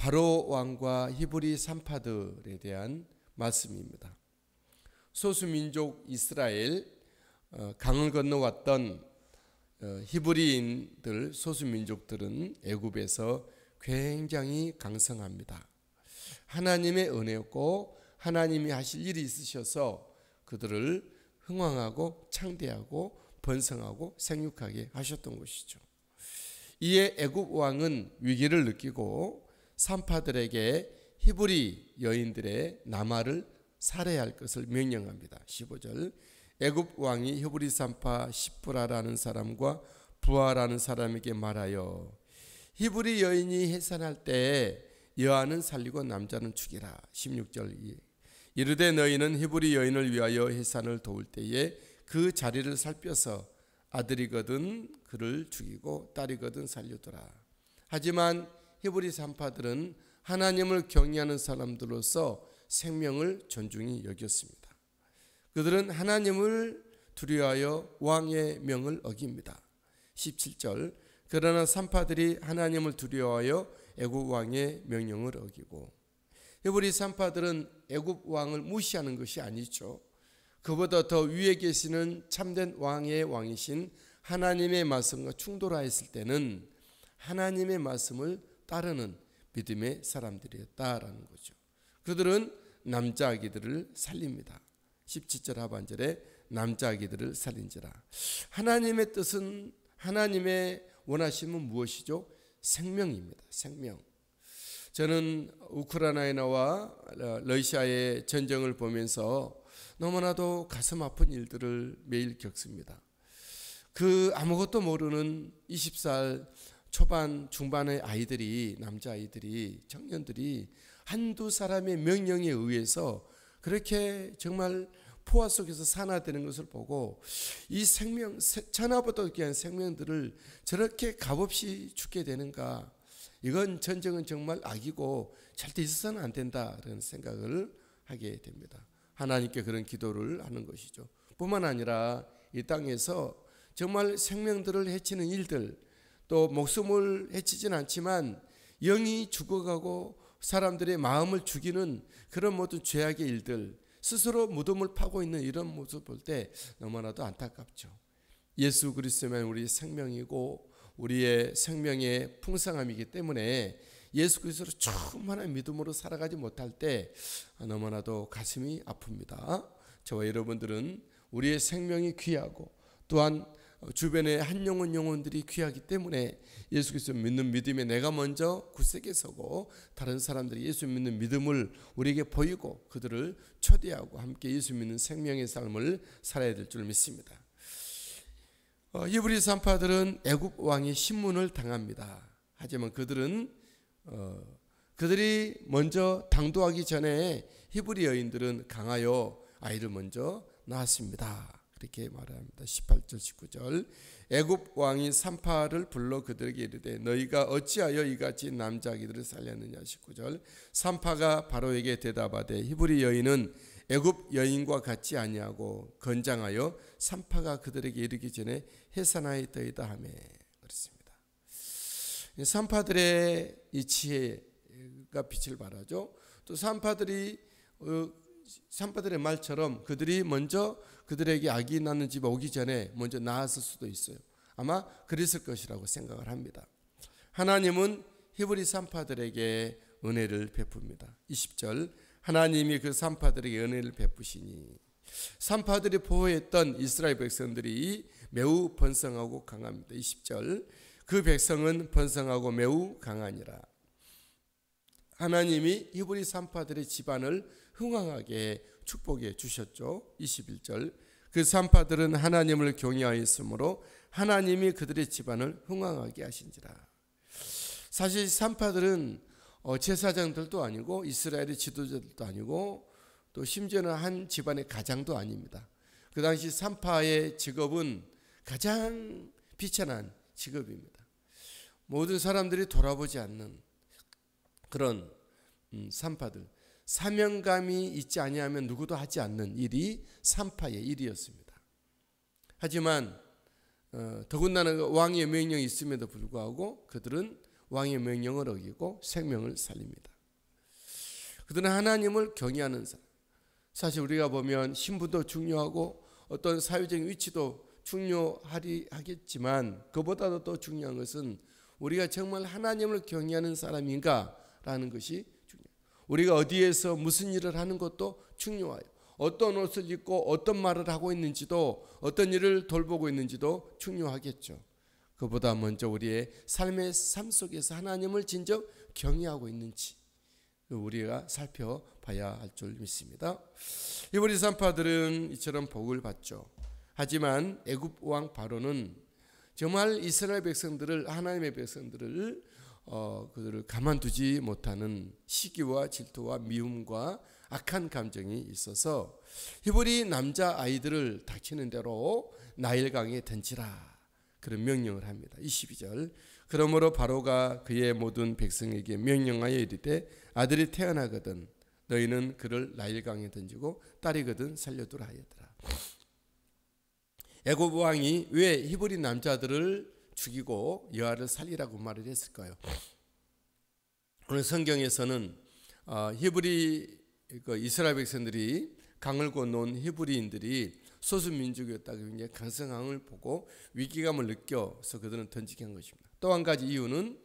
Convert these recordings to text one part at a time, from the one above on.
바로 왕과 히브리 산파들에 대한 말씀입니다. 소수민족 이스라엘, 강을 건너왔던 히브리인들, 소수민족들은 애굽에서 굉장히 강성합니다. 하나님의 은혜였고 하나님이 하실 일이 있으셔서 그들을 흥왕하고 창대하고 번성하고 생육하게 하셨던 것이죠. 이에 애굽 왕은 위기를 느끼고 산파들에게 히브리 여인들의 남아를 살해할 것을 명령합니다. 15절, 애굽 왕이 히브리 산파 시프라라는 사람과 부하라는 사람에게 말하여 히브리 여인이 해산할 때 여아는 살리고 남자는 죽이라. 16절, 이르되 너희는 히브리 여인을 위하여 해산을 도울 때에 그 자리를 살펴서 아들이거든 그를 죽이고 딸이거든 살려두라. 하지만 히브리 산파들은 하나님을 경외하는 사람들로서 생명을 존중히 여겼습니다. 그들은 하나님을 두려워하여 왕의 명을 어깁니다. 17절, 그러나 산파들이 하나님을 두려워하여 애굽 왕의 명령을 어기고, 히브리 산파들은 애굽 왕을 무시하는 것이 아니죠. 그보다 더 위에 계시는 참된 왕의 왕이신 하나님의 말씀과 충돌하였을 때는 하나님의 말씀을 따르는 믿음의 사람들이었다라는 거죠. 그들은 남자 아기들을 살립니다. 17절 하반절에 남자 아기들을 살린지라. 하나님의 뜻은, 하나님의 원하심은 무엇이죠? 생명입니다. 생명. 저는 우크라이나와 러시아의 전쟁을 보면서 너무나도 가슴 아픈 일들을 매일 겪습니다. 그 아무것도 모르는 20살 초반 중반의 아이들이, 남자아이들이, 청년들이 한두 사람의 명령에 의해서 그렇게 정말 포화 속에서 산화되는 것을 보고 이 생명, 천하보다 귀한 생명들을 저렇게 값없이 죽게 되는가, 이건 전쟁은 정말 악이고 절대 있어서는 안 된다라는 생각을 하게 됩니다. 하나님께 그런 기도를 하는 것이죠. 뿐만 아니라 이 땅에서 정말 생명들을 해치는 일들, 또 목숨을 해치진 않지만 영이 죽어가고 사람들의 마음을 죽이는 그런 모든 죄악의 일들, 스스로 무덤을 파고 있는 이런 모습을 볼 때 너무나도 안타깝죠. 예수 그리스도만 우리 생명이고 우리의 생명의 풍성함이기 때문에 예수 그리스도로 충만한 믿음으로 살아가지 못할 때 너무나도 가슴이 아픕니다. 저와 여러분들은 우리의 생명이 귀하고 또한 주변의 한 영혼들이 귀하기 때문에 예수 그리스도 믿는 믿음에 내가 먼저 굳세게 서고 다른 사람들이 예수 믿는 믿음을 우리에게 보이고 그들을 초대하고 함께 예수 믿는 생명의 삶을 살아야 될 줄 믿습니다. 히브리 산파들은 애굽 왕의 신문을 당합니다. 하지만 그들이 먼저 당도하기 전에 히브리 여인들은 강하여 아이를 먼저 낳았습니다. 그렇게 말합니다. 18절 19절, 애굽 왕이 산파를 불러 그들에게 이르되 너희가 어찌하여 이같이 남자 아기들을 살렸느냐. 19절, 산파가 바로에게 대답하되 히브리 여인은 애굽 여인과 같지 아니하고 건장하여 산파가 그들에게 이르기 전에 해산하였더이다 하며 그렇습니다. 산파들의 이 지혜가 빛을 발하죠. 또 산파들의 말처럼 그들이 먼저 그들에게 아기 낳는 집에 오기 전에 먼저 낳았을 수도 있어요. 아마 그랬을 것이라고 생각을 합니다. 하나님은 히브리 산파들에게 은혜를 베풉니다. 20절, 하나님이 그 산파들에게 은혜를 베푸시니 산파들이 보호했던 이스라엘 백성들이 매우 번성하고 강합니다. 20절, 그 백성은 번성하고 매우 강하니라. 하나님이 히브리 산파들의 집안을 흥왕하게 축복해 주셨죠. 21절, 그 산파들은 하나님을 경외하였으므로 하나님이 그들의 집안을 흥왕하게 하신지라. 사실 산파들은 제사장들도 아니고 이스라엘의 지도자들도 아니고 또 심지어는 한 집안의 가장도 아닙니다. 그 당시 산파의 직업은 가장 비천한 직업입니다. 모든 사람들이 돌아보지 않는 그런 산파들, 사명감이 있지 아니하면 누구도 하지 않는 일이 산파의 일이었습니다. 하지만 더군다나 왕의 명령이 있음에도 불구하고 그들은 왕의 명령을 어기고 생명을 살립니다. 그들은 하나님을 경외하는 사람. 사실 우리가 보면 신분도 중요하고 어떤 사회적인 위치도 중요하겠지만 그보다도 더 중요한 것은 우리가 정말 하나님을 경외하는 사람인가라는 것이 중요해요. 우리가 어디에서 무슨 일을 하는 것도 중요해요. 어떤 옷을 입고 어떤 말을 하고 있는지도 어떤 일을 돌보고 있는지도 중요하겠죠. 그보다 먼저 우리의 삶의 삶 속에서 하나님을 진정 경외하고 있는지 우리가 살펴봐야 할 줄 믿습니다. 히브리 산파들은 이처럼 복을 받죠. 하지만 애굽 왕 바로는 정말 이스라엘 백성들을 하나님의 백성들을 그들을 가만두지 못하는 시기와 질투와 미움과 악한 감정이 있어서 히브리 남자 아이들을 닥치는 대로 나일강에 던지라 그런 명령을 합니다. 22절 그러므로 바로가 그의 모든 백성에게 명령하여 이르되 아들이 태어나거든 너희는 그를 나일강에 던지고 딸이거든 살려두라 하였더라. 애굽 왕이 왜 히브리 남자들을 죽이고 여아를 살리라고 말을 했을까요? 오늘 성경에서는 히브리 이스라엘 백성들이 강을 건너온 히브리인들이 소수민족이었다고 굉장히 강성함을 보고 위기감을 느껴서 그들은 던지게 한 것입니다. 또 한 가지 이유는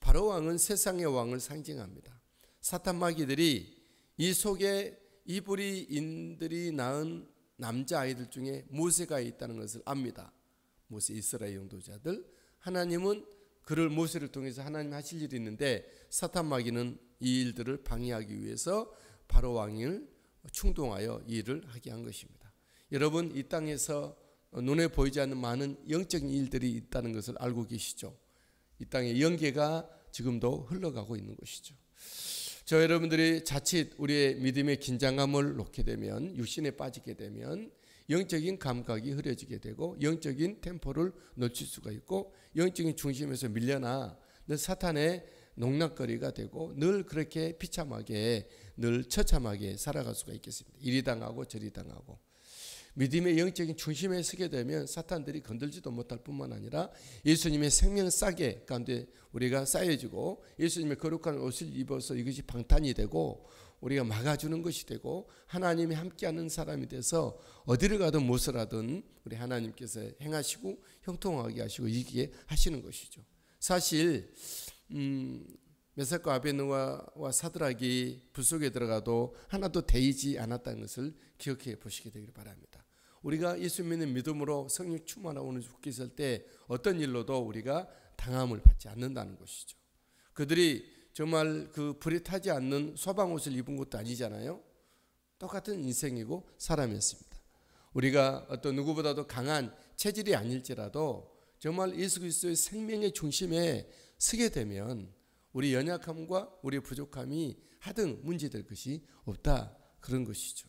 바로 왕은 세상의 왕을 상징합니다. 사탄 마귀들이 이 속에 히브리인들이 낳은 남자아이들 중에 모세가 있다는 것을 압니다. 모세 이스라엘 영도자들 하나님은 그를 모세를 통해서 하나님 하실 일이 있는데 사탄 마귀는 이 일들을 방해하기 위해서 바로 왕을 충동하여 이 일을 하게 한 것입니다. 여러분 이 땅에서 눈에 보이지 않는 많은 영적인 일들이 있다는 것을 알고 계시죠? 이 땅의 영계가 지금도 흘러가고 있는 것이죠. 저 여러분들이 자칫 우리의 믿음의 긴장감을 놓게 되면 육신에 빠지게 되면 영적인 감각이 흐려지게 되고 영적인 템포를 놓칠 수가 있고 영적인 중심에서 밀려나 늘 사탄의 농락거리가 되고 늘 그렇게 비참하게 늘 처참하게 살아갈 수가 있겠습니다. 이리 당하고 저리 당하고 믿음의 영적인 중심에 서게 되면 사탄들이 건들지도 못할 뿐만 아니라 예수님의 생명 싸게 가운데 우리가 쌓여지고 예수님의 거룩한 옷을 입어서 이것이 방탄이 되고 우리가 막아주는 것이 되고 하나님이 함께하는 사람이 돼서 어디를 가든 무엇을 하든 우리 하나님께서 행하시고 형통하게 하시고 이기게 하시는 것이죠. 사실 메삭과 아베느고와 사드락이 불 속에 들어가도 하나도 데이지 않았다는 것을 기억해 보시게 되기를 바랍니다. 우리가 예수 믿는 믿음으로 성령 충만하고 오늘 죽게 있을 때 어떤 일로도 우리가 당함을 받지 않는다는 것이죠. 그들이 정말 그 불에 타지 않는 소방옷을 입은 것도 아니잖아요. 똑같은 인생이고 사람이었습니다. 우리가 어떤 누구보다도 강한 체질이 아닐지라도 정말 예수 그리스도의 생명의 중심에 서게 되면 우리 연약함과 우리 부족함이 하등 문제될 것이 없다 그런 것이죠.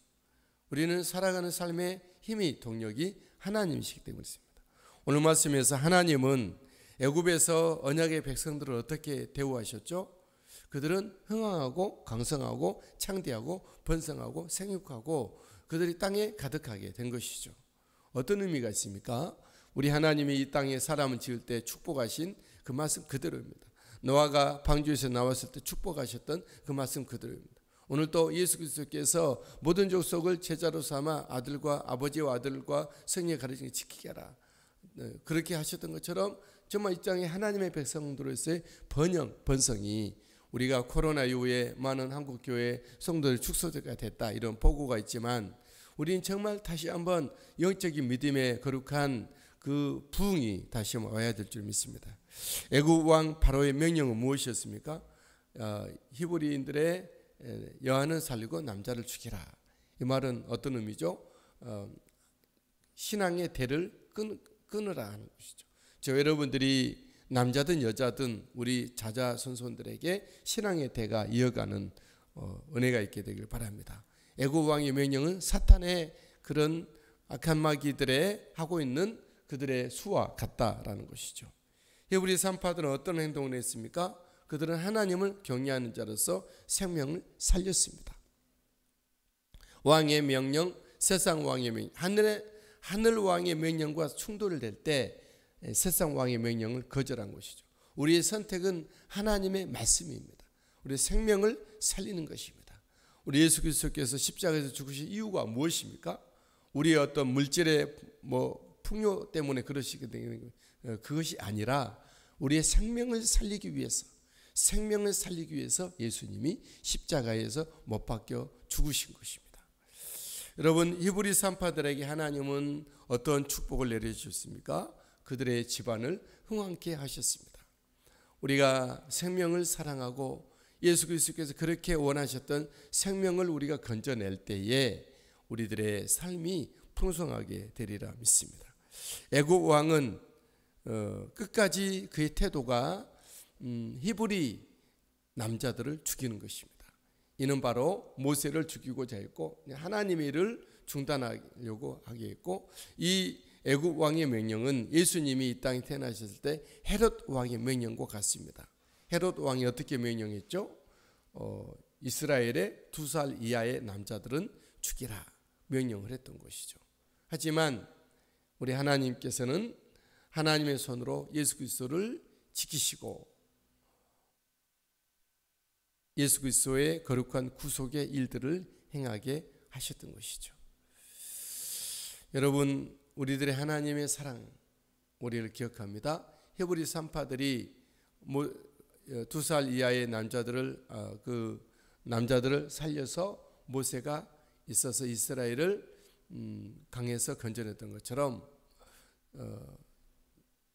우리는 살아가는 삶의 힘이 동력이 하나님이시기 때문에 있습니다. 오늘 말씀에서 하나님은 애굽에서 언약의 백성들을 어떻게 대우하셨죠? 그들은 흥왕하고 강성하고 창대하고 번성하고 생육하고 그들이 땅에 가득하게 된 것이죠. 어떤 의미가 있습니까? 우리 하나님이 이 땅에 사람을 지을 때 축복하신 그 말씀 그대로입니다. 노아가 방주에서 나왔을 때 축복하셨던 그 말씀 그대로입니다. 오늘 또 예수 그리스도께서 모든 족속을 제자로 삼아 아들과 아버지와 아들과 성령의 가르침을 지키게 하라. 그렇게 하셨던 것처럼 정말 이 땅에 하나님의 백성들로서의 번성이 우리가 코로나 이후에 많은 한국교회 성도들이 축소가 됐다 이런 보고가 있지만 우리는 정말 다시 한번 영적인 믿음의 거룩한 그 부흥이 다시 와야 될 줄 믿습니다. 애굽 왕 바로의 명령은 무엇이었습니까? 히브리인들의 여아는 살리고 남자를 죽이라. 이 말은 어떤 의미죠? 신앙의 대를 끊으라 하는 것이죠. 저 여러분들이 남자든 여자든 우리 자자손손들에게 신앙의 대가 이어가는 은혜가 있게 되길 바랍니다. 애굽 왕의 명령은 사탄의 그런 악한 마귀들의 하고 있는 그들의 수와 같다라는 것이죠. 히브리 산파들은 어떤 행동을 했습니까? 그들은 하나님을 경외하는 자로서 생명을 살렸습니다. 왕의 명령, 세상 왕의 명령, 하늘 왕의 명령과 충돌을 될 때 세상 왕의 명령을 거절한 것이죠. 우리의 선택은 하나님의 말씀입니다. 우리의 생명을 살리는 것입니다. 우리 예수 그리스도께서 십자가에서 죽으신 이유가 무엇입니까? 우리의 어떤 물질의 풍요 때문에 그러시게 되는 그것이 아니라 우리의 생명을 살리기 위해서 예수님이 십자가에서 못 박혀 죽으신 것입니다. 여러분, 히브리 산파들에게 하나님은 어떤 축복을 내려주셨습니까? 그들의 집안을 흥왕케 하셨습니다. 우리가 생명을 사랑하고 예수 그리스도께서 그렇게 원하셨던 생명을 우리가 건져낼 때에 우리들의 삶이 풍성하게 되리라 믿습니다. 애굽 왕은 끝까지 그의 태도가 히브리 남자들을 죽이는 것입니다. 이는 바로 모세를 죽이고자 했고 하나님의 일을 중단하려고 하게 했고, 이 애굽 왕의 명령은 예수님이 이 땅에 태어나셨을 때 헤롯 왕의 명령과 같습니다. 헤롯 왕이 어떻게 명령했죠? 이스라엘의 2살 이하의 남자들은 죽이라 명령을 했던 것이죠. 하지만 우리 하나님께서는 하나님의 손으로 예수 그리스도를 지키시고 예수 그리스도의 거룩한 구속의 일들을 행하게 하셨던 것이죠. 여러분, 우리들의 하나님의 사랑 우리를 기억합니다. 히브리 산파들이 2살 이하의 남자들을 살려서 모세가 있어서 이스라엘을 강에서 건져냈던 것처럼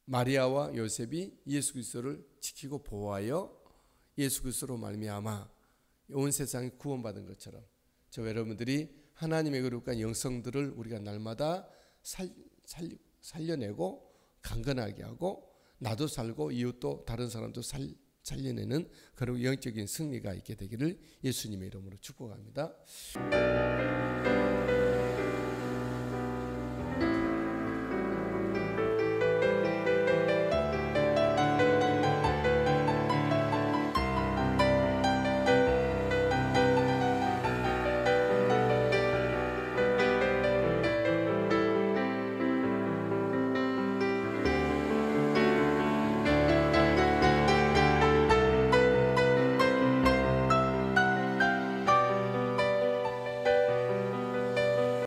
마리아와 요셉이 예수 그리스도를 지키고 보호하여 예수 그리스도로 말미암아 온 세상이 구원받은 것처럼 저와 여러분들이 하나님의 거룩한 영성들을 우리가 날마다 살려내고 강건하게 하고 나도 살고 이웃도 다른 사람도 살려내는 그런 영적인 승리가 있게 되기를 예수님의 이름으로 축복합니다.